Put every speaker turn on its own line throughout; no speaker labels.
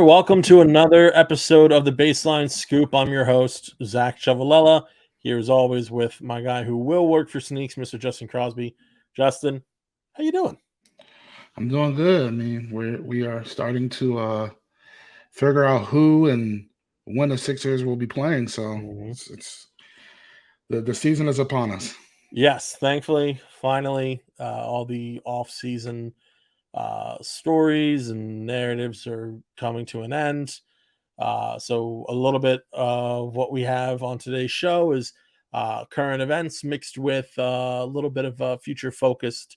welcome to another episode of the Baseline Scoop. I'm your host, Zach Chavalella, here as always with my guy who will work for Sneaks, Mr. Justin Crosby. Justin, how you doing?
I'm doing good. I mean, we are starting to figure out who and when the Sixers will be playing. So it's the season is upon us.
Yes, thankfully, finally, all the off-season stories and narratives are coming to an end. So a little bit of what we have on today's show is current events mixed with a little bit of future focused,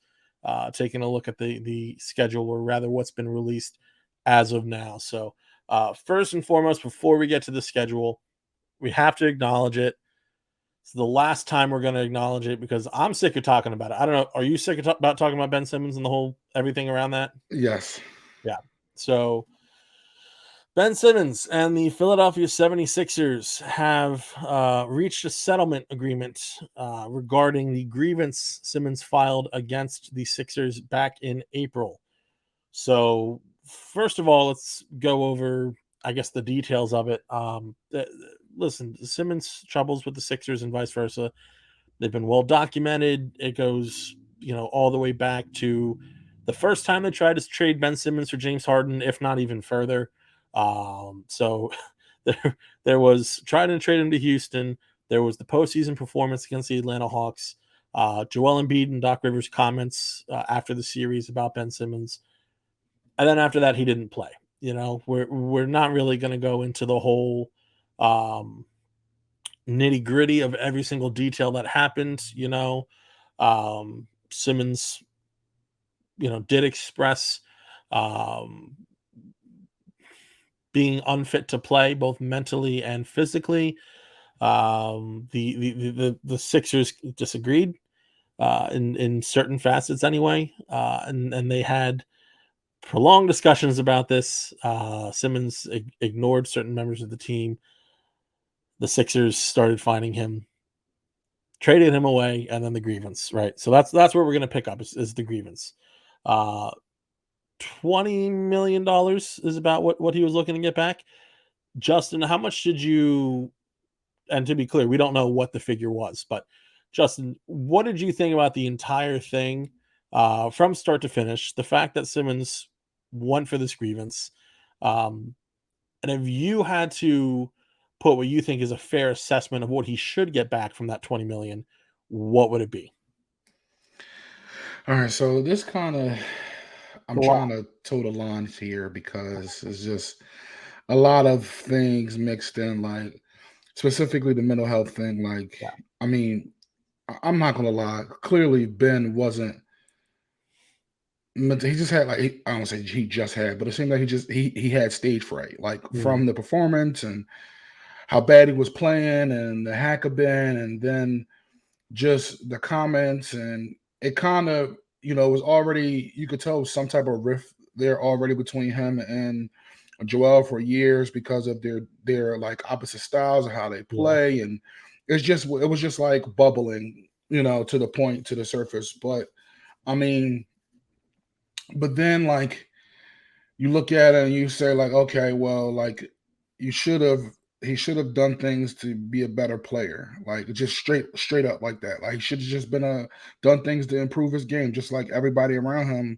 taking a look at the schedule, or rather what's been released as of now. So first and foremost, before we get to the schedule, we have to acknowledge it. It's the last time we're going to acknowledge it because I'm sick of talking about it. I don't know. Are you sick of about talking about Ben Simmons and the whole everything around that?
Yes.
Yeah. So Ben Simmons and the Philadelphia 76ers have reached a settlement agreement regarding the grievance Simmons filed against the Sixers back in April. So, first of all, let's go over, I guess, the details of it. Listen, Simmons' troubles with the Sixers and vice versa, they've been well documented. It goes, all the way back to the first time they tried to trade Ben Simmons for James Harden, if not even further. So there was trying to trade him to Houston. There was the postseason performance against the Atlanta Hawks. Joel Embiid and Doc Rivers' comments after the series about Ben Simmons, and then after that he didn't play. We're not really going to go into the whole nitty gritty of every single detail that happened. Simmons, did express being unfit to play both mentally and physically. The Sixers disagreed in certain facets anyway, and they had prolonged discussions about this. Simmons ignored certain members of the team. The Sixers started finding him, traded him away, and then the grievance, right? So that's where we're going to pick up is the grievance. $20 million is about what he was looking to get back. Justin, how much did you, and to be clear, we don't know what the figure was, but Justin, what did you think about the entire thing from start to finish? The fact that Simmons went for this grievance, and if you had to put what you think is a fair assessment of what he should get back from that 20 million, what would it be?
All right, so this kind of I'm trying to toe the lines here because it's just a lot of things mixed in, like specifically the mental health thing. Like, I mean, I'm not gonna lie. Clearly, Ben wasn't. He just had I don't say he just had, but it seemed like he had stage fright, like from the performance and how bad he was playing and the hack of Ben, and then just the comments, and it kind of was already, you could tell some type of rift there already between him and Joel for years because of their like opposite styles of how they play, and it was just like bubbling, to the point, to the surface. But I mean, but then like you look at it and you say like, okay, well, like he should have done things to be a better player, like just straight up like that. Like he should have just been done things to improve his game, just like everybody around him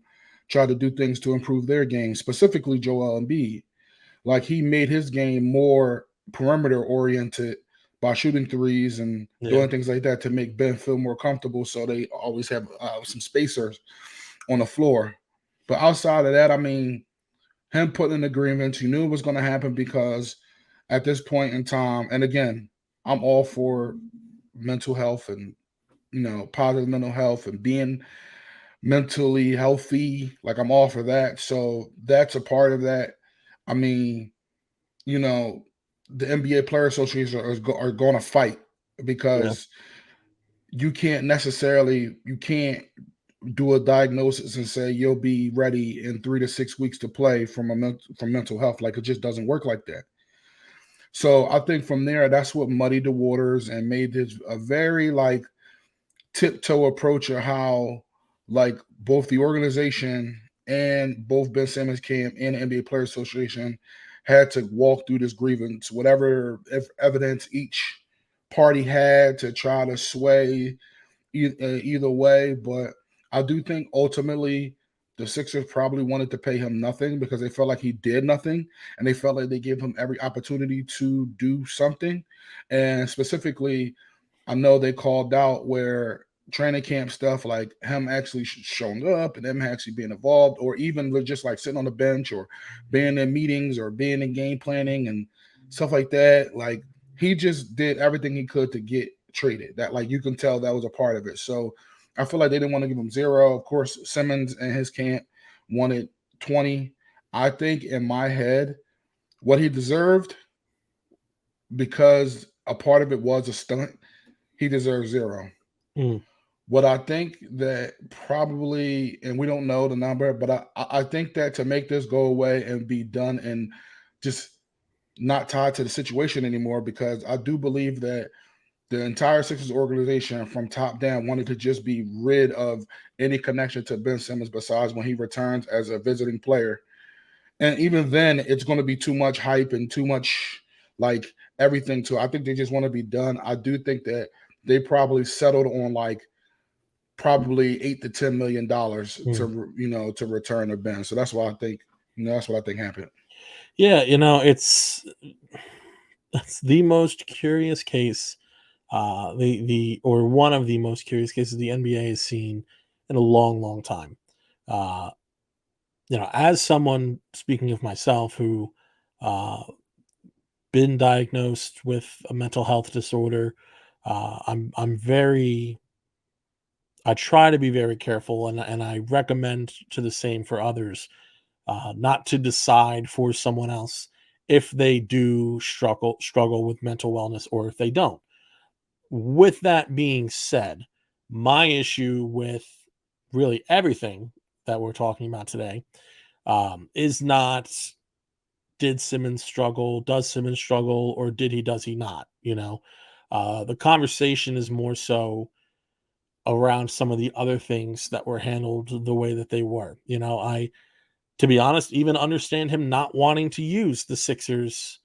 tried to do things to improve their game. Specifically, Joel Embiid, like he made his game more perimeter oriented by shooting threes and doing things like that to make Ben feel more comfortable, so they always have some spacers on the floor. But outside of that, I mean, him putting in agreements, you knew it was going to happen because at this point in time, and again, I'm all for mental health and positive mental health and being mentally healthy. Like I'm all for that. So that's a part of that. I mean, the NBA Player Association are going to fight because you can't do a diagnosis and say you'll be ready in 3 to 6 weeks to play from mental health. Like it just doesn't work like that. So I think from there, that's what muddied the waters and made this a very like tiptoe approach of how like both the organization and both Ben Simmons camp and the NBA Player Association had to walk through this grievance, whatever evidence each party had to try to sway either way. But I do think ultimately the Sixers probably wanted to pay him nothing because they felt like he did nothing, and they felt like they gave him every opportunity to do something. And specifically, I know they called out where training camp stuff, like him actually showing up and them actually being involved, or even just like sitting on the bench or being in meetings or being in game planning and stuff like that. Like he just did everything he could to get traded. That, like, you can tell that was a part of it. So I feel like they didn't want to give him zero. Of course, Simmons and his camp wanted 20. I think in my head, what he deserved, because a part of it was a stunt, he deserves zero.
Mm.
What I think that probably, and we don't know the number, but I think that to make this go away and be done and just not tied to the situation anymore, because I do believe that the entire Sixers organization from top down wanted to just be rid of any connection to Ben Simmons besides when he returns as a visiting player. And even then, it's going to be too much hype and too much like everything to. I think they just want to be done. I do think that they probably settled on like probably $8 to $10 million to return to Ben. So that's why I think that's what I think happened.
Yeah, that's the most curious case, or one of the most curious cases the NBA has seen in a long, long time. Uh, as someone, speaking of myself, who uh, been diagnosed with a mental health disorder, I'm very. I try to be very careful, and I recommend to the same for others, not to decide for someone else if they do struggle with mental wellness or if they don't. With that being said, my issue with really everything that we're talking about today is not, did Simmons struggle, does Simmons struggle, or does he not? The conversation is more so around some of the other things that were handled the way that they were. I, to be honest, even understand him not wanting to use the Sixers,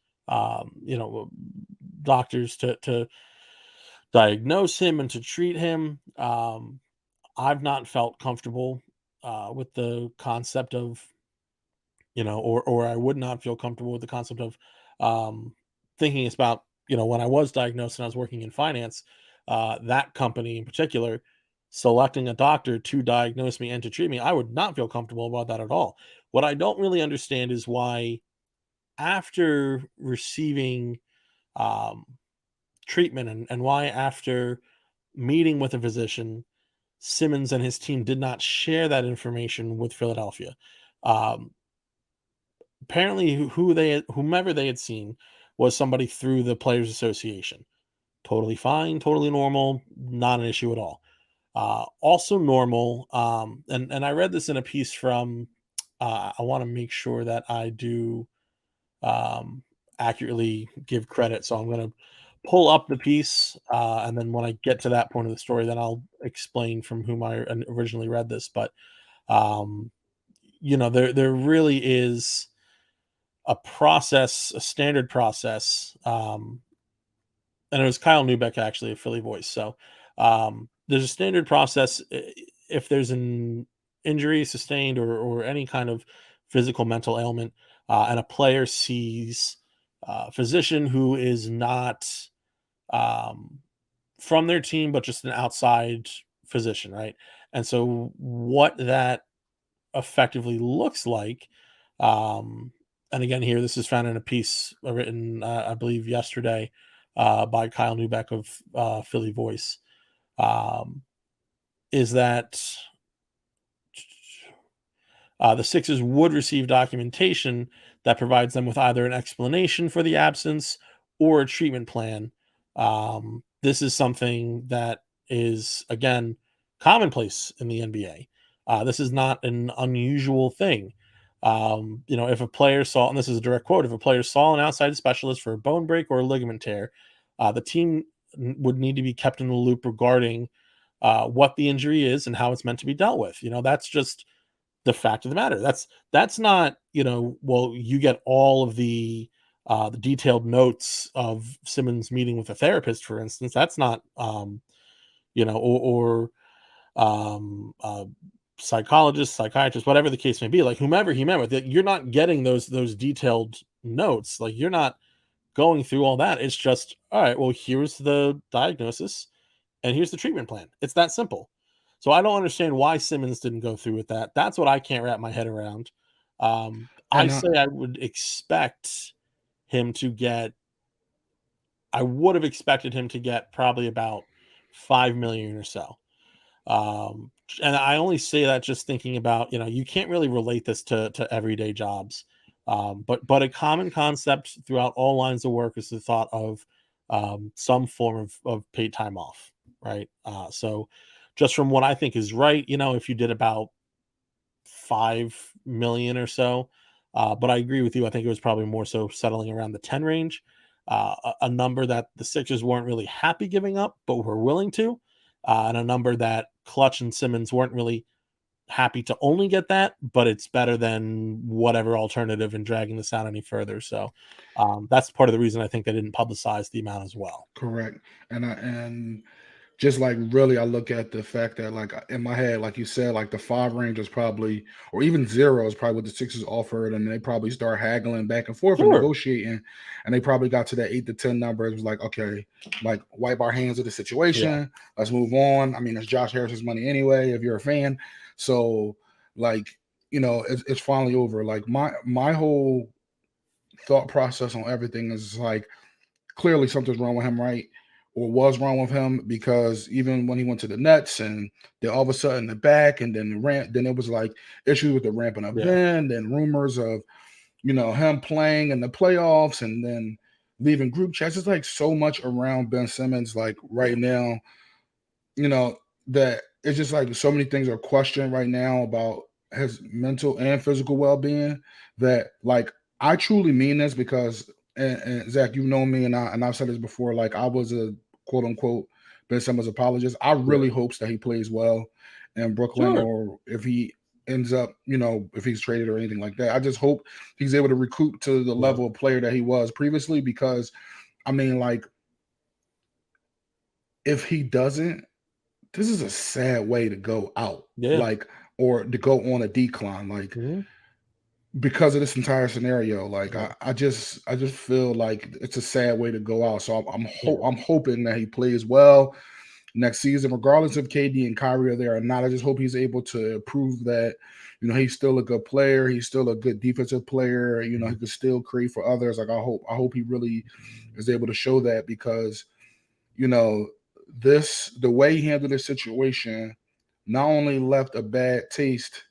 doctors to diagnose him and to treat him. I've not felt comfortable with the concept of, or I would not feel comfortable with the concept of thinking it's about, when I was diagnosed and I was working in finance, that company in particular, selecting a doctor to diagnose me and to treat me. I would not feel comfortable about that at all. What I don't really understand is why, after receiving um, treatment, and why, after meeting with a physician, Simmons and his team did not share that information with Philadelphia. Um, Apparently, whomever they had seen was somebody through the Players Association. Totally fine, totally normal, not an issue at all. Also normal, and I read this in a piece from. I want to make sure that I do um, accurately give credit, so I'm going to pull up the piece, and then when I get to that point of the story, then I'll explain from whom I originally read this. But um, there really is a standard process, and it was Kyle Neubeck, actually, a Philly voice. So there's a standard process if there's an injury sustained, or any kind of physical mental ailment, and a player sees a physician who is not um, from their team, but just an outside physician, right? And so what that effectively looks like. And again, here, this is found in a piece written, I believe, yesterday, by Kyle Neubeck of Philly Voice. Um, is that the Sixers would receive documentation that provides them with either an explanation for the absence or a treatment plan. This is something that is, again, commonplace in the NBA. This is not an unusual thing. If a player saw, and this is a direct quote, if a player saw an outside specialist for a bone break or a ligament tear, the team would need to be kept in the loop regarding what the injury is and how it's meant to be dealt with. That's just the fact of the matter. That's not, well, you get all of the detailed notes of Simmons meeting with a therapist, for instance. That's not, or psychologist, psychiatrist, whatever the case may be, like whomever he met with, you're not getting those detailed notes. Like you're not going through all that. It's just, all right, well, here's the diagnosis and here's the treatment plan. It's that simple. So I don't understand why Simmons didn't go through with that. That's what I can't wrap my head around. I
And
say I would expect him to get. I would have expected him to get probably about 5 million or so. Um, and I only say that just thinking about, you can't really relate this to everyday jobs. But a common concept throughout all lines of work is the thought of some form of paid time off, right? So just from what I think is right, if you did about 5 million or so, but I agree with you. I think it was probably more so settling around the 10 range, a number that the Sixers weren't really happy giving up, but were willing to, and a number that Clutch and Simmons weren't really happy to only get that, but it's better than whatever alternative and dragging this out any further. So that's part of the reason I think they didn't publicize the amount as well.
correct. And just like really, I look at the fact that like in my head, like you said, like the 5 range is probably, or even 0 is probably what the Sixers offered, and they probably start haggling back and forth and
Sure.
negotiating, and they probably got to that 8 to 10 number. It was like, okay, like wipe our hands of the
Yeah.
situation, let's move on. I mean, it's Josh Harris's money anyway, if you're a fan. So like, it's finally over. Like my whole thought process on everything is like clearly something's wrong with him, right? Or was wrong with him, because even when he went to the Nets and then all of a sudden the back and then the ramp, then it was like issues with the ramping up
Yeah.
then rumors of, him playing in the playoffs and then leaving group chats. It's like so much around Ben Simmons, like
Yeah.
right now, that it's just like so many things are questioned right now about his mental and physical well-being, that like I truly mean this because and Zach, you know me, and I've said this before, like I was a quote unquote Ben Simmons apologist. I
Yeah.
really hopes that he plays well in Brooklyn,
Sure.
or if he ends up, if he's traded or anything like that. I just hope he's able to recoup to the
Yeah.
level of player that he was previously, because I mean, like, if he doesn't, this is a sad way to go out,
Yeah.
like, or to go on a decline, like,
Mhm.
because of this entire scenario. Like,
Yeah.
I just feel like it's a sad way to go out. So
Yeah.
I'm hoping that he plays well next season, regardless if KD and Kyrie are there or not. I just hope he's able to prove that, he's still a good player. He's still a good defensive player. He
Mhm.
could still create for others. Like, I hope he really is able to show that, because you know, the way he handled this situation not only left a bad taste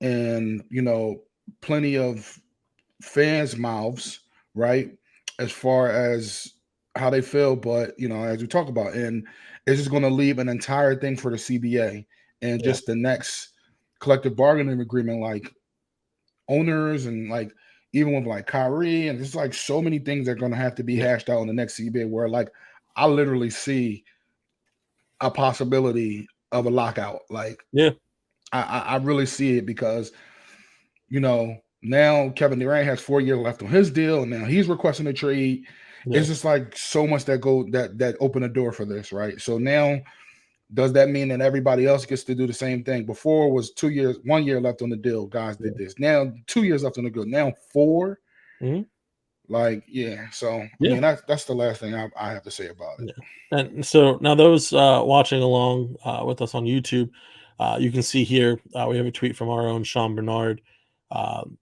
in, plenty of fans' mouths, right? As far as how they feel, but as we talk about, and it's just going to leave an entire thing for the CBA and
Yeah.
just the next collective bargaining agreement, like owners and like even with like Kyrie, and there's like so many things that are going to have to be
Yeah.
hashed out in the next CBA, where like I literally see a possibility of a lockout. Like
Yeah.
I really see it, because now Kevin Durant has 4 years left on his deal, and now he's requesting a trade.
Yeah.
It's just like so much that open the door for this, right? So now, does that mean that everybody else gets to do the same thing? Before was 2 years, 1 year left on the deal. Guys
Yeah.
did this. Now 2 years left on the deal. Now four.
Mhm.
Like, yeah. So I
Yeah.
mean, that's the last thing I have to say about it.
Yeah. And so now those watching along with us on YouTube, you can see here we have a tweet from our own Sean Bernard, um,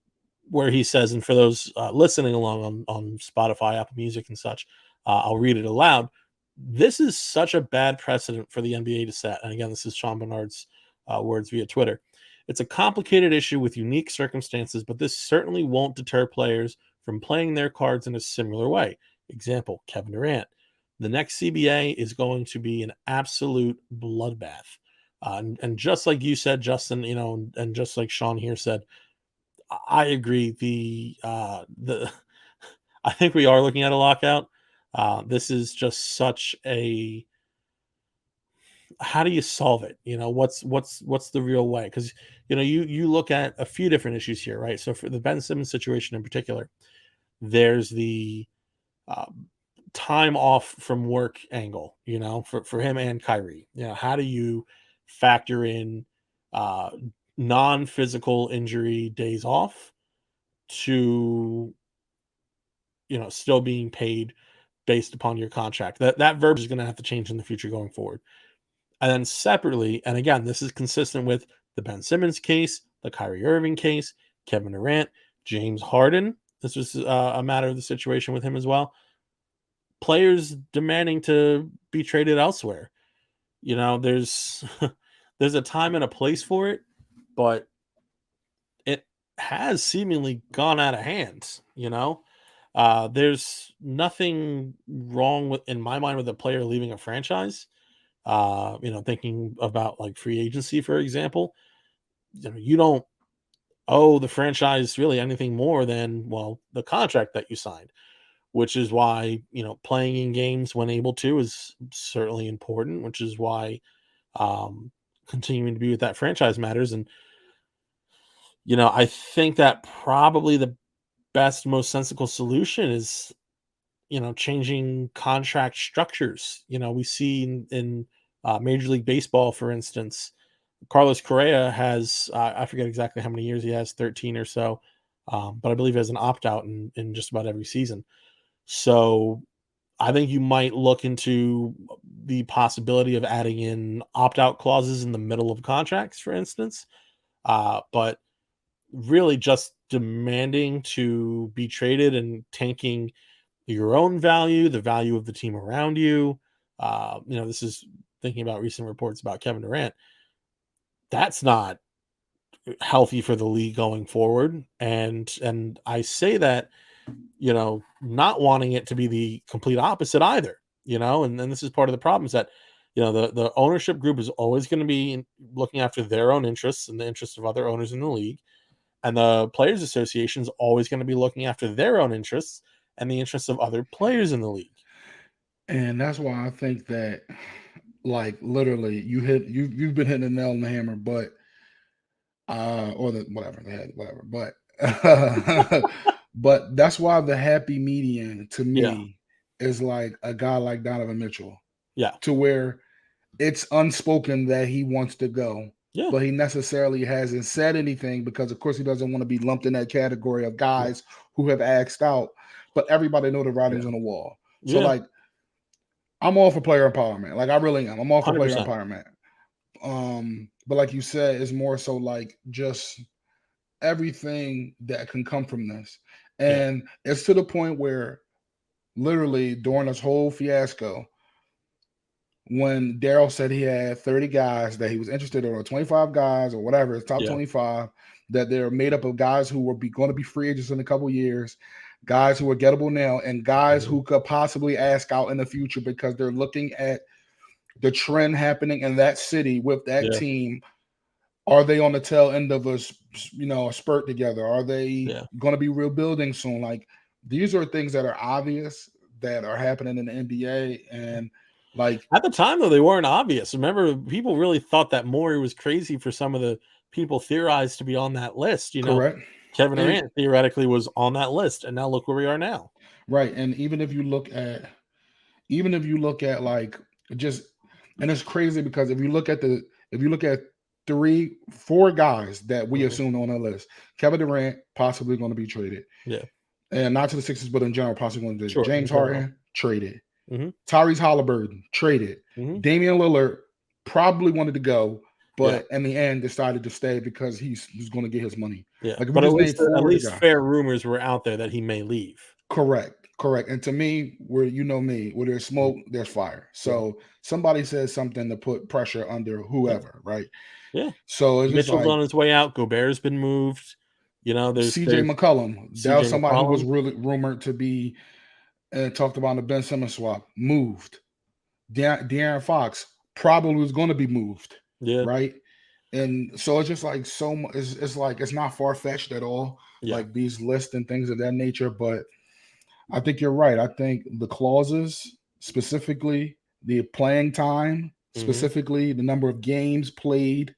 where he says, and for those listening along on Spotify, Apple Music, and such, I'll read it aloud. This is such a bad precedent for the NBA to set. And again, this is Sean Bernard's words via Twitter. It's a complicated issue with unique circumstances, but this certainly won't deter players from playing their cards in a similar way. Example, Kevin Durant. The next CBA is going to be an absolute bloodbath. And just like you said, Justin, and just like Sean here said, I agree. The I think we are looking at a lockout. This is just such a how do you solve it? What's the real way? Because you look at a few different issues here, right? So for the Ben Simmons situation in particular, there's the um, time off from work angle, for him and Kyrie. How do you factor in uh, non-physical injury days off to still being paid based upon your contract? That verb is going to have to change in the future going forward. And then separately, and again, this is consistent with the Ben Simmons case, the Kyrie Irving case, Kevin Durant, James Harden. This was a matter of the situation with him as well. Players demanding to be traded elsewhere. There's there's a time and a place for it, but it has seemingly gone out of hand. There's nothing wrong in my mind with a player leaving a franchise. Thinking about like free agency, for example, you don't owe the franchise really anything more than, well, the contract that you signed, which is why, playing in games when able to is certainly important, which is why continuing to be with that franchise matters. And, I think that probably the best, most sensible solution is, changing contract structures. We see in Major League Baseball, for instance, Carlos Correa has, I forget exactly how many years he has, 13 or so, but I believe he has an opt out in just about every season. So I think you might look into the possibility of adding in opt out clauses in the middle of contracts, for instance. But really just demanding to be traded and tanking your own value, the value of the team around you. This is thinking about recent reports about Kevin Durant. That's not healthy for the league going forward. And I say that, not wanting it to be the complete opposite either, and then this is part of the problem is that, the ownership group is always going to be looking after their own interests and the interests of other owners in the league. And the Players Association is always going to be looking after their own interests and the interests of other players in the league.
And that's why I think that, like, literally, you've been hitting the nail on the hammer, but or the whatever the head, whatever, but but that's why the happy median to
Yeah.
me is like a guy like Donovan Mitchell,
Yeah.
to where it's unspoken that he wants to go,
Yeah.
but he necessarily hasn't said anything because, of course, he doesn't want to be lumped in that category of
Yeah.
guys who have asked out. But everybody know the
Yeah.
writing's on the wall. So,
Yeah.
like, I'm all for player empowerment. Like, I really am. I'm all for player
100%.
empowerment. But like you said, it's more so like just everything that can come from this.
Yeah.
And it's to the point where literally during this whole fiasco, when Daryl said he had 30 guys that he was interested in, or 25 guys or whatever, his top
Yeah.
25, that they're made up of guys who will be going to be free agents in a couple years, guys who are gettable now, and guys who could possibly ask out in the future because they're looking at the trend happening in that city with that
Yeah.
team. Are they on the tail end of a spurt together? Are they going to be rebuilding soon? Like, these are things that are obvious that are happening in the NBA, and like
At the time, though, they weren't obvious. Remember, people really thought that Morey was crazy for some of the people theorized to be on that list.
correct.
Kevin Durant theoretically was on that list, and now look where we are now.
Right, and even if you look at like just, and it's crazy because if you look at 3-4 guys that we assumed on that list, Kevin Durant possibly going to be traded.
Yeah.
And not to the Sixers, but in general, possibly going to be
Sure,
James Harden traded.
Mm-hmm.
Tyrese Halliburton traded.
Mm-hmm.
Damian Lillard probably wanted to go, but in the end decided to stay because he's going to get his money.
Yeah,
like,
but at least fair rumors were out there that he may leave.
Correct. And to me, where where there's smoke, there's fire. So somebody says something to put pressure under whoever, right?
Yeah.
So it's just
Mitchell's
like
on his way out. Gobert's been moved. There's
CJ McCollum. That was somebody
McCollum.
who was really rumored to be talked about in the Ben Simmons swap. Moved. De'Aaron Fox probably was going to be moved.
Yeah.
Right. And so it's just like so much. It's like it's not far fetched at all.
Yeah.
Like these lists and things of that nature, but I think you're right. I think the clauses, specifically the playing time, specifically the number of games played.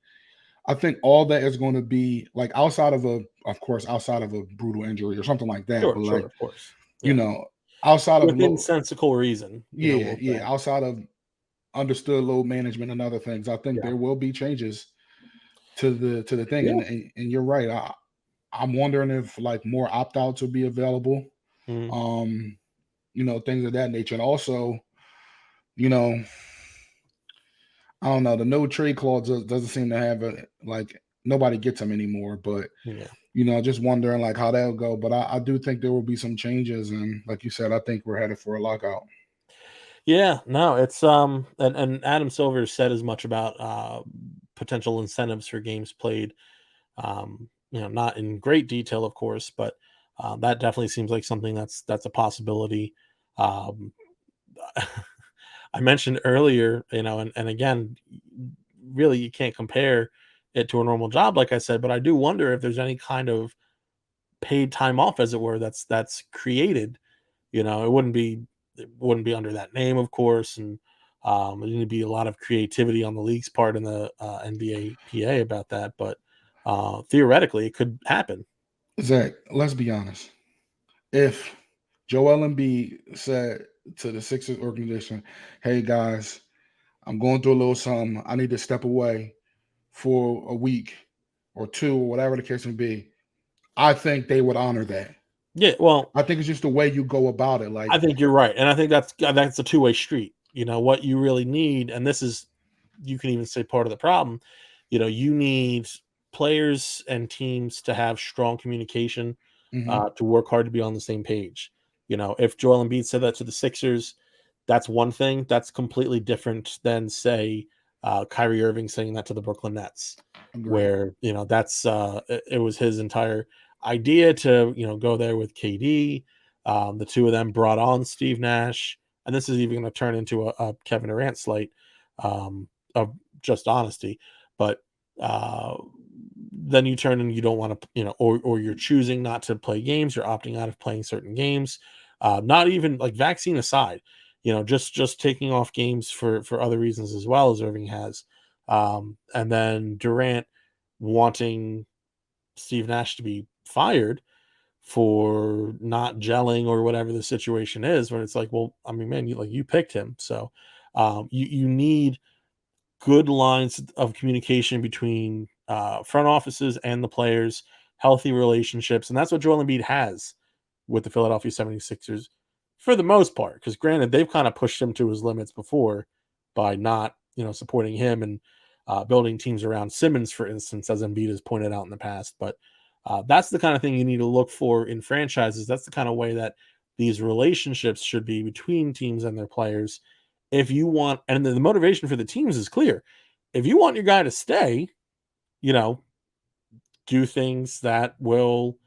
I think all that is going to be like outside of outside of a brutal injury or something like that. But
Sure,
like,
of course.
you
Yeah.
know, outside of
Within sensible reason,
yeah,
we'll
yeah,
say.
outside of understood load management and other things, I think
Yeah.
there will be changes to the thing.
Yeah.
And you're right. I'm wondering if like more opt outs will be available.
Mhm.
Um, things of that nature. And also, you know, I don't know, the no trade clause doesn't seem to have a like nobody gets them anymore. But
Yeah.
just wondering like how that'll go. But I do think there will be some changes, and like you said, I think we're headed for a lockout.
Yeah, no, it's and Adam Silver said as much about potential incentives for games played. Not in great detail, of course, but that definitely seems like something that's a possibility. Um, I mentioned earlier, and again, really you can't compare it to a normal job, like I said, but I do wonder if there's any kind of paid time off, as it were, that's created. It wouldn't be under that name, of course, and there'd need to be a lot of creativity on the league's part and the NBAPA about that. But theoretically, it could happen.
Zach, let's be honest. If Joel Embiid said to the Sixers organization, "Hey guys, I'm going through a little something. I need to step away for a week or two or whatever the case may be," I think they would honor that.
Yeah, well,
I think it's just the way you go about it. Like,
I think you're right, and I think that's a two-way street. What you really need, and this is, you can even say, part of the problem. You need players and teams to have strong communication,
mhm,
to work hard to be on the same page. If Joel Embiid said that to the Sixers, that's one thing. That's completely different than, say, Kyrie Irving saying that to the Brooklyn Nets,
agreed.
where that's it was his entire idea to go there with KD. The two of them brought on Steve Nash, and this is even going to turn into a Kevin Durant slate, of just honesty. But then you turn and you don't want to, or you're choosing not to play games. You're opting out of playing certain games. Not even like vaccine aside, just taking off games for other reasons as well, as Irving has. And then Durant wanting Steve Nash to be fired for not gelling or whatever the situation is, when it's like, well, I mean, man, you picked him. So you need good lines of communication between front offices and the players, healthy relationships. And that's what Joel Embiid has with the Philadelphia 76ers for the most part. Because granted, they've kind of pushed him to his limits before by not, supporting him and building teams around Simmons, for instance, as Embiid has pointed out in the past. But that's the kind of thing you need to look for in franchises. That's the kind of way that these relationships should be between teams and their players. If you want, and the motivation for the teams is clear. If you want your guy to stay, you know, do things that will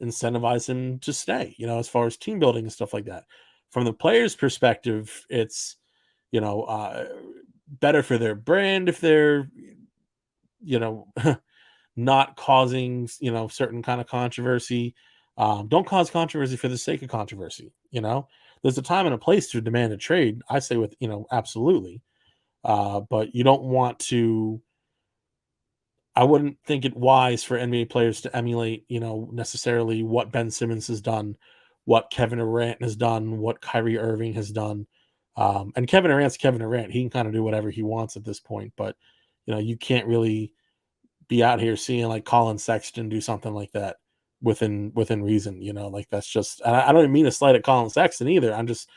incentivize him to stay, as far as team building and stuff like that. From the player's perspective, it's, you know, uh, better for their brand if they're, you know, not causing, certain kind of controversy. Don't cause controversy for the sake of controversy. There's a time and a place to demand a trade. I say with, absolutely. But you don't want to, I wouldn't think it wise for NBA players to emulate, necessarily what Ben Simmons has done, what Kevin Durant has done, what Kyrie Irving has done. And Kevin Durant's Kevin Durant. He can kind of do whatever he wants at this point, but you can't really be out here seeing like Colin Sexton do something like that within reason. Like that's just. And I don't even mean to slight at Colin Sexton either. I'm just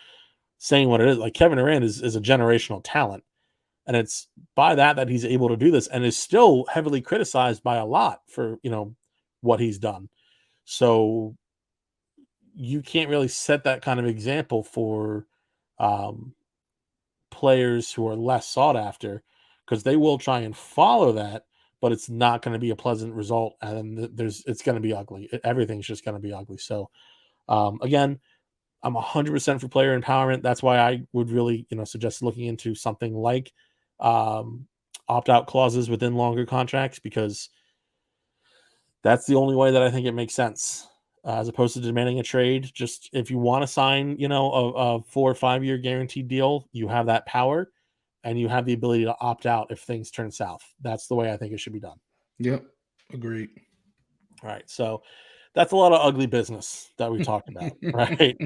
saying what it is. Like Kevin Durant is a generational talent, and it's by that he's able to do this, and is still heavily criticized by a lot for what he's done. So you can't really set that kind of example for um, players who are less sought after, because they will try and follow that, but it's not going to be a pleasant result, and it's going to be ugly. Everything's just going to be ugly. So again, I'm 100% for player empowerment. That's why I would really, suggest looking into something like um, opt-out clauses within longer contracts, because that's the only way that I think it makes sense, as opposed to demanding a trade. Just if you want to sign, a 4 or 5 year guaranteed deal, you have that power. and you have the ability to opt out if things turn south. That's the way I think it should be done.
Yep. Agreed.
All right. So that's a lot of ugly business that we talked about, right?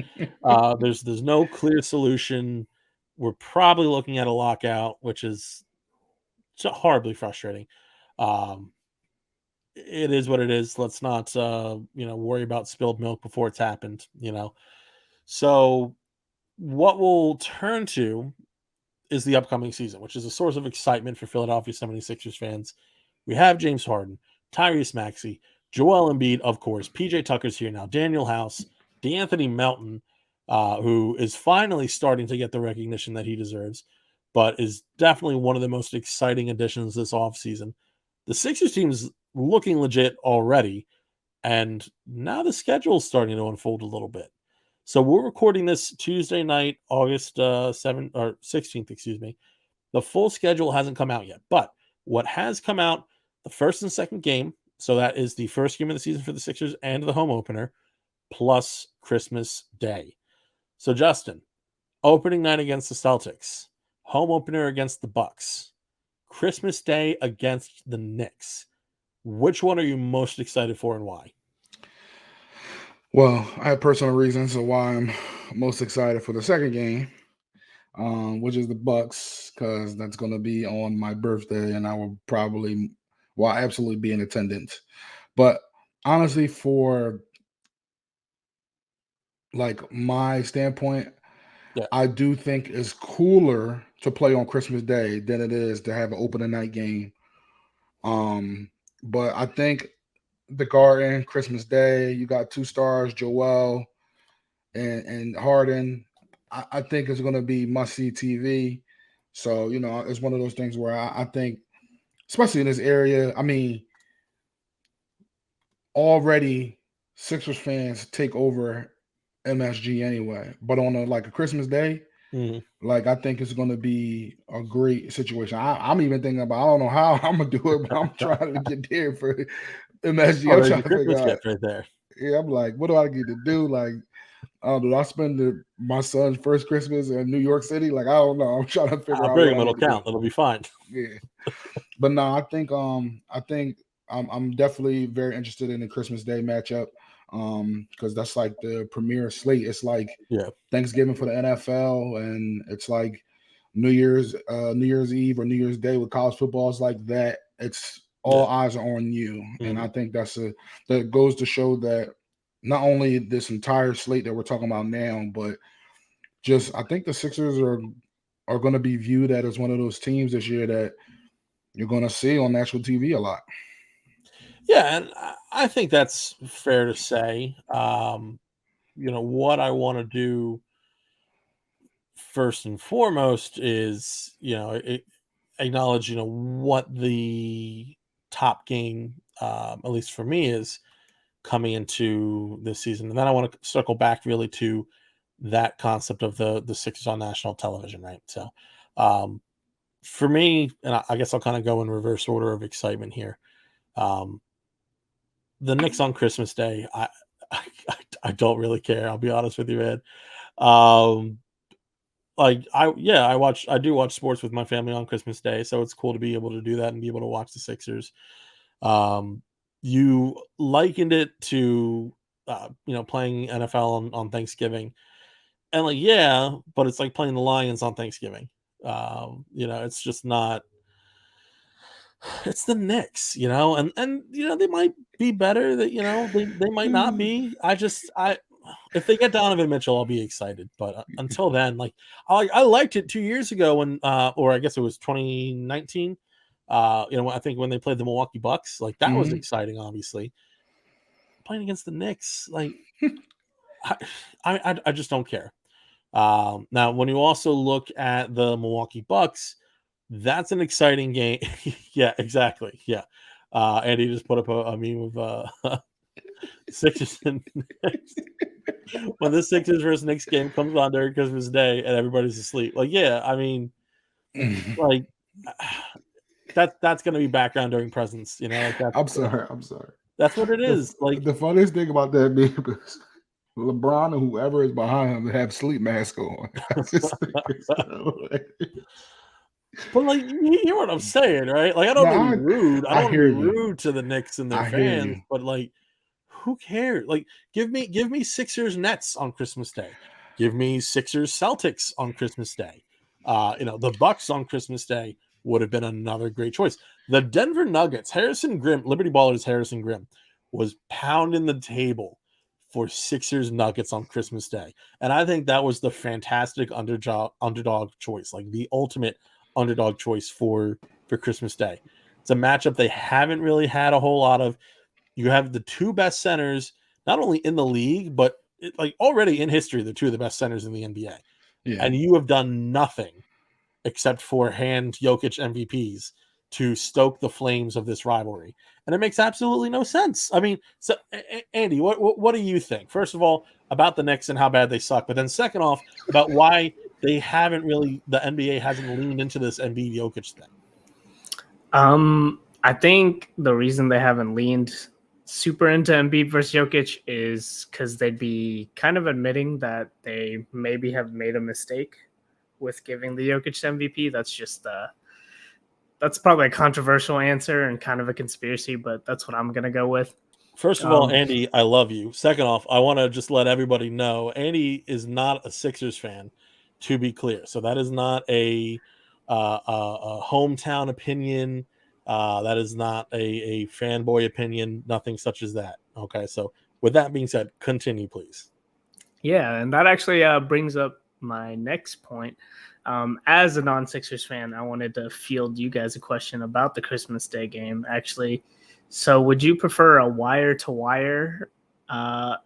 There's no clear solution. We're probably looking at a lockout, which is horribly frustrating. It is what it is. Let's not worry about spilled milk before it's happened. So what we'll turn to is the upcoming season, which is a source of excitement for Philadelphia 76ers fans. We have James Harden, Tyrese Maxey, Joel Embiid, of course. PJ Tucker's here now. Daniel House, DeAnthony Melton, who is finally starting to get the recognition that he deserves, but is definitely one of the most exciting additions this offseason. The Sixers team's looking legit already, and now the schedule is starting to unfold a little bit. So we're recording this Tuesday night, August 7th or 16th, excuse me. The full schedule hasn't come out yet, but what has come out, the first and second game, so that is the first game of the season for the Sixers and the home opener, plus Christmas Day. So Justin, opening night against the Celtics, home opener against the Bucks, Christmas Day against the Knicks. Which one are you most excited for and why?
Well, I have personal reasons of why I'm most excited for the second game, which is the Bucks, because that's going to be on my birthday, and I will absolutely be in attendance. But honestly, for like my standpoint,
Yeah.
I do think it's cooler to play on Christmas Day than it is to have an opening night game. But I think the Garden, Christmas Day, you got two stars, Joel and Harden. I think it's going to be must-see TV. So, it's one of those things where I think, especially in this area, I mean, already Sixers fans take over MSG anyway. But on a Christmas Day, I think it's going to be a great situation. I'm even thinking about, I don't know how I'm going to do it, but I'm trying to get there for MSG. I'm trying to figure out.
Right there.
Yeah, I'm like, what do I get to do? Do I spend my son's first Christmas in New York City? I don't know. I'm trying to figure out.
Bring him. It'll count. It'll be fine.
Yeah, but no, I think I'm definitely very interested in the Christmas Day matchup. Because that's like the premier slate. It's like Thanksgiving for the NFL, and it's like New Year's Eve or New Year's Day with college football. It's like that. It's all eyes are on you, and I think that goes to show that not only this entire slate that we're talking about now, but just I think the Sixers are going to be viewed as one of those teams this year that you're going to see on national TV a lot.
Yeah, and I think that's fair to say. What I want to do first and foremost is, acknowledge, what the top game, at least for me, is coming into this season. And then I want to circle back really to that concept of the Sixers on national television, right? So for me, and I guess I'll kind of go in reverse order of excitement here. The Knicks on Christmas Day, I don't really care. I'll be honest with you, man. I do watch sports with my family on Christmas Day, so it's cool to be able to do that and be able to watch the Sixers. You likened it to playing NFL on Thanksgiving, and but it's like playing the Lions on Thanksgiving. It's just not. It's the Knicks, and they might be better. That they might not be. If they get Donovan Mitchell, I'll be excited. But until then, I liked it 2 years ago when, or I guess it was 2019. I think when they played the Milwaukee Bucks, that was exciting. Obviously, playing against the Knicks, I just don't care. Now, when you also look at the Milwaukee Bucks, that's an exciting game. Yeah, exactly. Yeah. Andy just put up a meme of Sixers and Knicks. When the Sixers versus Knicks game comes on during Christmas Day and everybody's asleep. That's going to be background during presents.
I'm sorry.
That's what it is.
The funniest thing about that meme is LeBron and whoever is behind him have sleep mask on.
But like you hear what I'm saying, right? Like I don't
No,
want to be rude. I don't
I
want to be
hear you.
rude to the Knicks and their
I hear
fans,
you.
but like who cares? Like give me Sixers Nets on Christmas Day. Give me Sixers Celtics on Christmas Day. The Bucks on Christmas Day would have been another great choice. The Denver Nuggets, Harrison Grimm, Liberty Ballers Harrison Grimm was pounding the table for Sixers Nuggets on Christmas Day. And I think that was the fantastic underdog choice, like the ultimate underdog choice for Christmas Day. It's a matchup they haven't really had a whole lot of. You have the two best centers, not only in the league, but like already in history, the two of the best centers in the NBA.
Yeah.
And you have done nothing except for hand Jokic MVPs to stoke the flames of this rivalry. And it makes absolutely no sense. I mean, so Andy, what do you think? First of all, about the Knicks and how bad they suck, but then second off, about why they haven't really the NBA hasn't leaned into this Embiid Jokic thing.
I think the reason they haven't leaned super into Embiid versus Jokic is because they'd be kind of admitting that they maybe have made a mistake with giving the Jokic MVP. That's probably a controversial answer and kind of a conspiracy, but that's what I'm gonna go with.
First of all, Andy, I love you. Second off, I want to just let everybody know Andy is not a Sixers fan, to be clear. So that is not a hometown opinion. That is not a fanboy opinion. Nothing such as that. Okay. So with that being said, continue, please.
Yeah, and that actually brings up my next point. As a non-Sixers fan, I wanted to field you guys a question about the Christmas Day game, actually. So would you prefer a wire-to-wire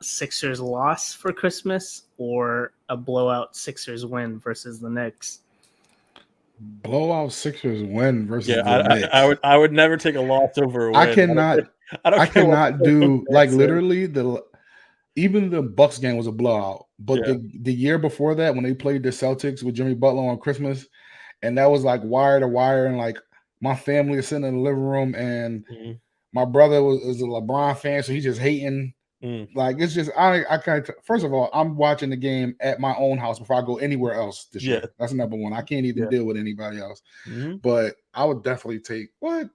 Sixers loss for Christmas or a blowout Sixers win versus the Knicks?
Blowout Sixers win versus the Knicks.
I would never take a loss over a win.
I cannot. I cannot do like literally even the Bucks game was a blowout. But the year before that, when they played the Celtics with Jimmy Butler on Christmas, and that was like wire to wire, and like my family is sitting in the living room, and my brother is a LeBron fan, so he's just hating. Like it's just I can't. First of all, I'm watching the game at my own house before I go anywhere else this year. That's number one. I can't even deal with anybody else. But I would definitely take a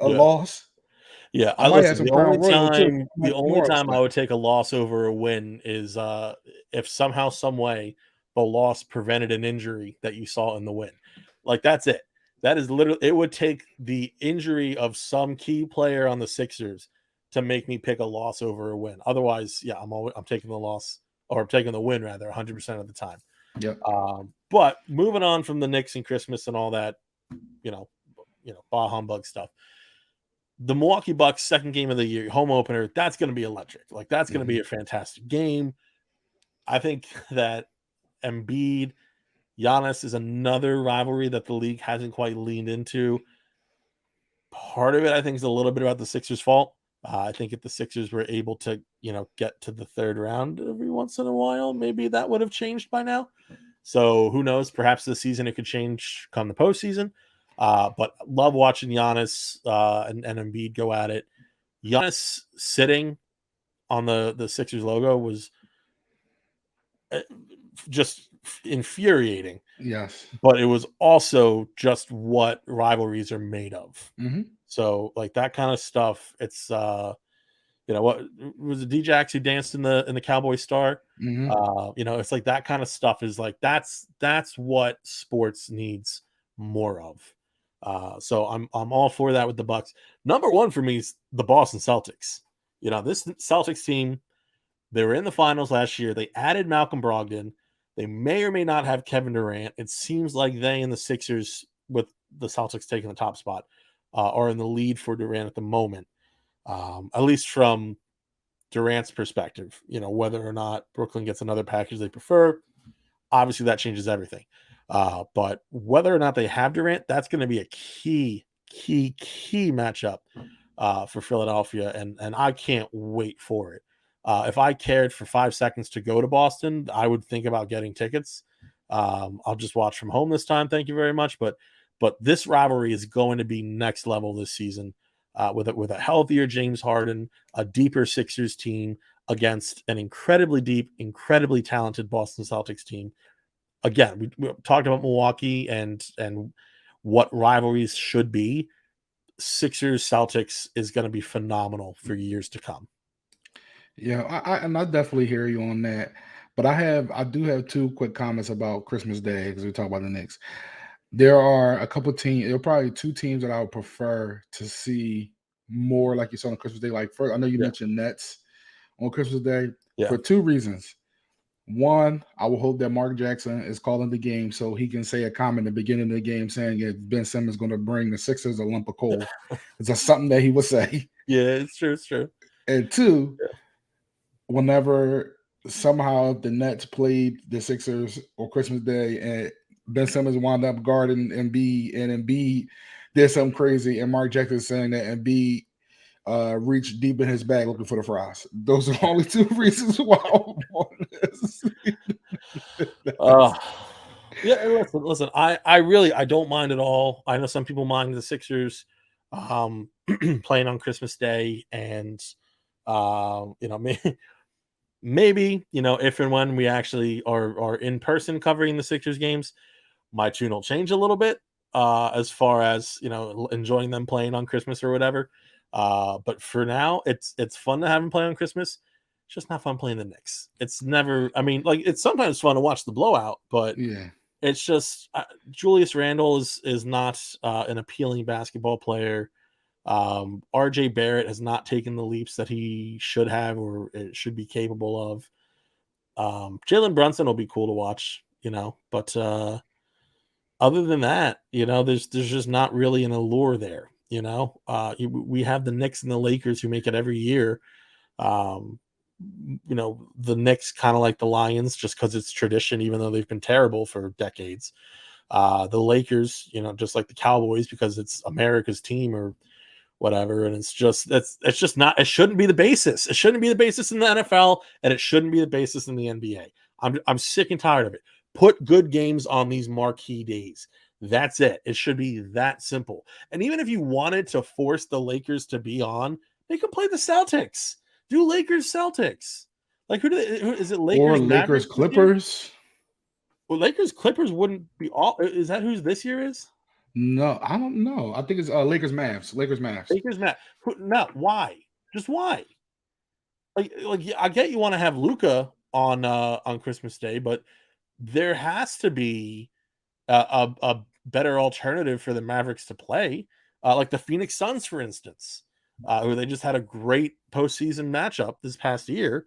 loss.
Yeah,
I might have some Crown Royal too.
The only time I would take a loss over a win is if somehow, some way, the loss prevented an injury that you saw in the win. Like that's it. That is literally it would take the injury of some key player on the Sixers to make me pick a loss over a win. Otherwise, yeah, I'm taking the loss or I'm taking the win rather 100% of the time.
Yep.
But moving on from the Knicks and Christmas and all that, bah humbug stuff. The Milwaukee Bucks second game of the year, home opener, that's going to be electric. Like that's going to be a fantastic game. I think that Embiid, Giannis is another rivalry that the league hasn't quite leaned into. Part of it, I think, is a little bit about the Sixers' fault. I think if the Sixers were able to, get to the third round every once in a while, maybe that would have changed by now. So who knows? Perhaps this season it could change come the postseason. But love watching Giannis and Embiid go at it. Giannis sitting on the Sixers logo was just infuriating.
Yes.
But it was also just what rivalries are made of.
Mm-hmm.
So like that kind of stuff, it's what was it Djax who danced in the Cowboy Star?
Mm-hmm.
It's like that kind of stuff is like that's what sports needs more of. So I'm all for that with the Bucks. Number one for me is the Boston Celtics. This Celtics team, they were in the finals last year. They added Malcolm Brogdon. They may or may not have Kevin Durant. It seems like they and the Sixers, with the Celtics taking the top spot, are in the lead for Durant at the moment. At least from Durant's perspective, whether or not Brooklyn gets another package they prefer, obviously that changes everything. But whether or not they have Durant, that's going to be a key matchup for Philadelphia, and I can't wait for it. If I cared for 5 seconds to go to Boston, I would think about getting tickets. I'll just watch from home this time. Thank you very much. But this rivalry is going to be next level this season with a healthier James Harden, a deeper Sixers team against an incredibly deep, incredibly talented Boston Celtics team. Again, we talked about Milwaukee and what rivalries should be, Sixers Celtics is going to be phenomenal for years to come.
Yeah, I definitely hear you on that. But I do have two quick comments about Christmas Day because we talk about the Knicks. There are a couple teams. There are probably two teams that I would prefer to see more, like you saw on Christmas Day. Like first, I know you mentioned Nets on Christmas Day for two reasons. One, I will hope that Mark Jackson is calling the game so he can say a comment at the beginning of the game saying if Ben Simmons is going to bring the Sixers a lump of coal. It's something that he would say.
Yeah, it's true. It's true.
And two, whenever somehow the Nets played the Sixers on Christmas Day and Ben Simmons wound up guarding Embiid and Embiid did something crazy and Mark Jackson saying that Embiid reached deep in his bag looking for the fries. Those are the only two reasons why I want this.
Yeah, listen. I don't mind at all. I know some people mind the Sixers playing on Christmas Day, and maybe if and when we actually are in person covering the Sixers games, my tune will change a little bit as far as enjoying them playing on Christmas or whatever. But for now, it's fun to have them play on Christmas. It's just not fun playing the Knicks. It's never. I mean, like it's sometimes fun to watch the blowout, but it's just Julius Randle is not an appealing basketball player. RJ Barrett has not taken the leaps that he should have or it should be capable of. Jalen Brunson will be cool to watch, but other than that, there's just not really an allure there. We have the Knicks and the Lakers who make it every year. The Knicks kind of like the Lions just because it's tradition, even though they've been terrible for decades. The Lakers, just like the Cowboys because it's America's team or whatever. And it's just not. It shouldn't be the basis. It shouldn't be the basis in the NFL, and it shouldn't be the basis in the NBA. I'm sick and tired of it. Put good games on these marquee days. That's it. It should be that simple. And even if you wanted to force the Lakers to be on, they could play the Celtics. Do Lakers Celtics. Like who is it? Lakers
or
Lakers
Mavericks Clippers?
Well, Lakers Clippers wouldn't be all. Is that who this year is?
No, I don't know. I think it's Lakers Mavs. Lakers Mavs.
No, why? Just why? Like I get you want to have Luka on Christmas Day, but there has to be a better alternative for the Mavericks to play, like the Phoenix Suns, for instance, who they just had a great postseason matchup this past year.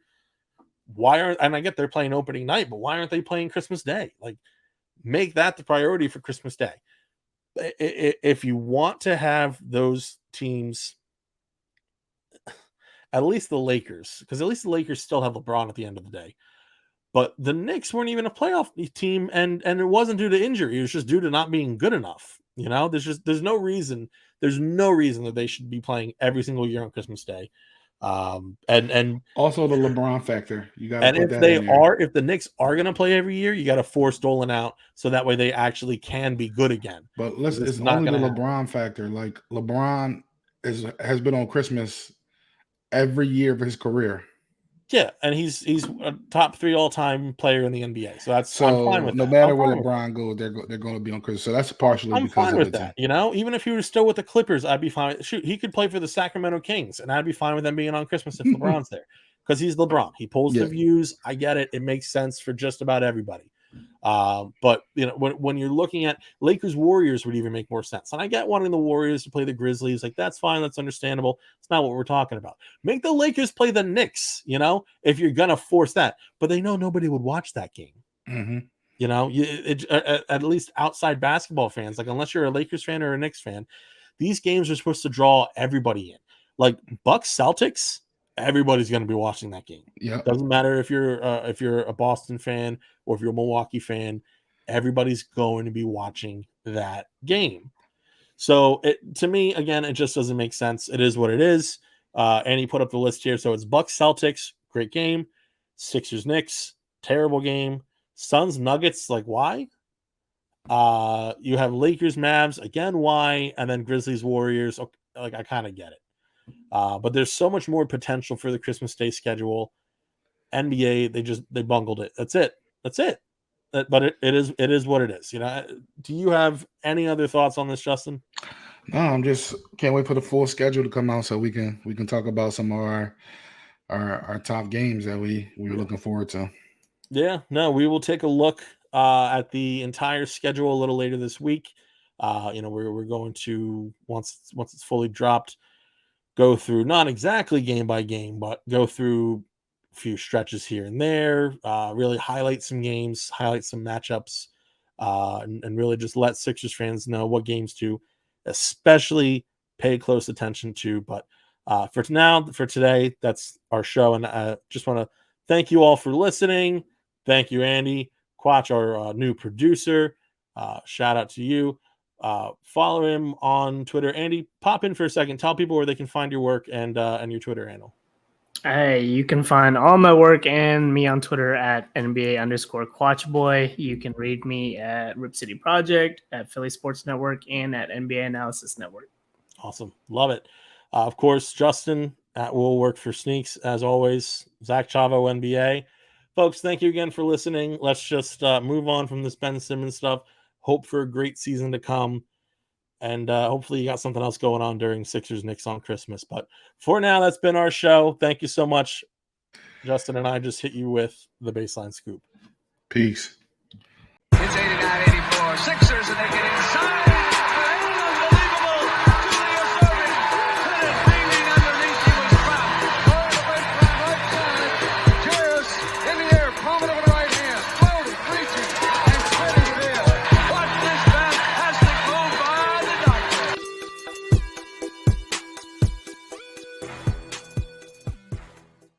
And I get they're playing opening night, but why aren't they playing Christmas Day? Like, make that the priority for Christmas Day. If you want to have those teams, at least the Lakers, because at least the Lakers still have LeBron at the end of the day. But the Knicks weren't even a playoff team, and it wasn't due to injury. It was just due to not being good enough. There's no reason that they should be playing every single year on Christmas Day. And
also the LeBron factor. You got to put that in
there. If the Knicks are going to play every year, you got to force Dolan out so that way they actually can be good again.
But listen, it's not only the LeBron factor. Like LeBron has been on Christmas every year of his career.
Yeah, and he's a top 3 all-time player in the NBA. So I'm fine with
no
that.
matter where LeBron goes, they're going to be on Christmas. So that's partially
I'm
because
fine
of
with that. Even if he was still with the Clippers, I'd be fine. Shoot, he could play for the Sacramento Kings, and I'd be fine with them being on Christmas if LeBron's there, because he's LeBron. He pulls the views. I get it. It makes sense for just about everybody. But when you're looking at Lakers Warriors would even make more sense. And I get wanting the Warriors to play the Grizzlies. Like, that's fine. That's understandable. It's not what we're talking about. Make the Lakers play the Knicks, if you're going to force that. But they know nobody would watch that game.
Mm-hmm.
At least outside basketball fans, like unless you're a Lakers fan or a Knicks fan, these games are supposed to draw everybody in. Like Bucks Celtics, everybody's going to be watching that game.
Yeah,
doesn't matter if you're a Boston fan or if you're a Milwaukee fan, everybody's going to be watching that game. So to me, again, it just doesn't make sense. It is what it is. And he put up the list here. So it's Bucks Celtics, great game. Sixers Knicks, terrible game. Suns Nuggets, like why? You have Lakers Mavs, again, why? And then Grizzlies Warriors, okay, like I kind of get it. But there's so much more potential for the Christmas Day schedule. NBA, they bungled it. That's it. but it is what it is. Do you have any other thoughts on this, Justin?
No, I'm just can't wait for the full schedule to come out so we can talk about some of our top games that we were looking forward to.
Yeah, no, we will take a look at the entire schedule a little later this week. We're going to once it's fully dropped, go through not exactly game by game, but go through a few stretches here and there, really highlight some games, highlight some matchups, and really just let Sixers fans know what games to especially pay close attention to. But for today, that's our show. And I just want to thank you all for listening. Thank you, Andy Quach, our new producer. Shout out to you. Follow him on Twitter. Andy, pop in for a second. Tell people where they can find your work and your Twitter handle.
Hey, you can find all my work and me on Twitter at NBA_QuatchBoy. You can read me at Rip City Project, at Philly Sports Network, and at NBA Analysis Network.
Awesome. Love it. Of course, Justin at Will Work for Sneaks, as always. Zach Chavo, NBA. Folks, thank you again for listening. Let's just move on from this Ben Simmons stuff. Hope for a great season to come. And hopefully you got something else going on during Sixers Knicks on Christmas. But for now, that's been our show. Thank you so much. Justin and I just hit you with the baseline scoop.
Peace.
It's 89-84. Sixers and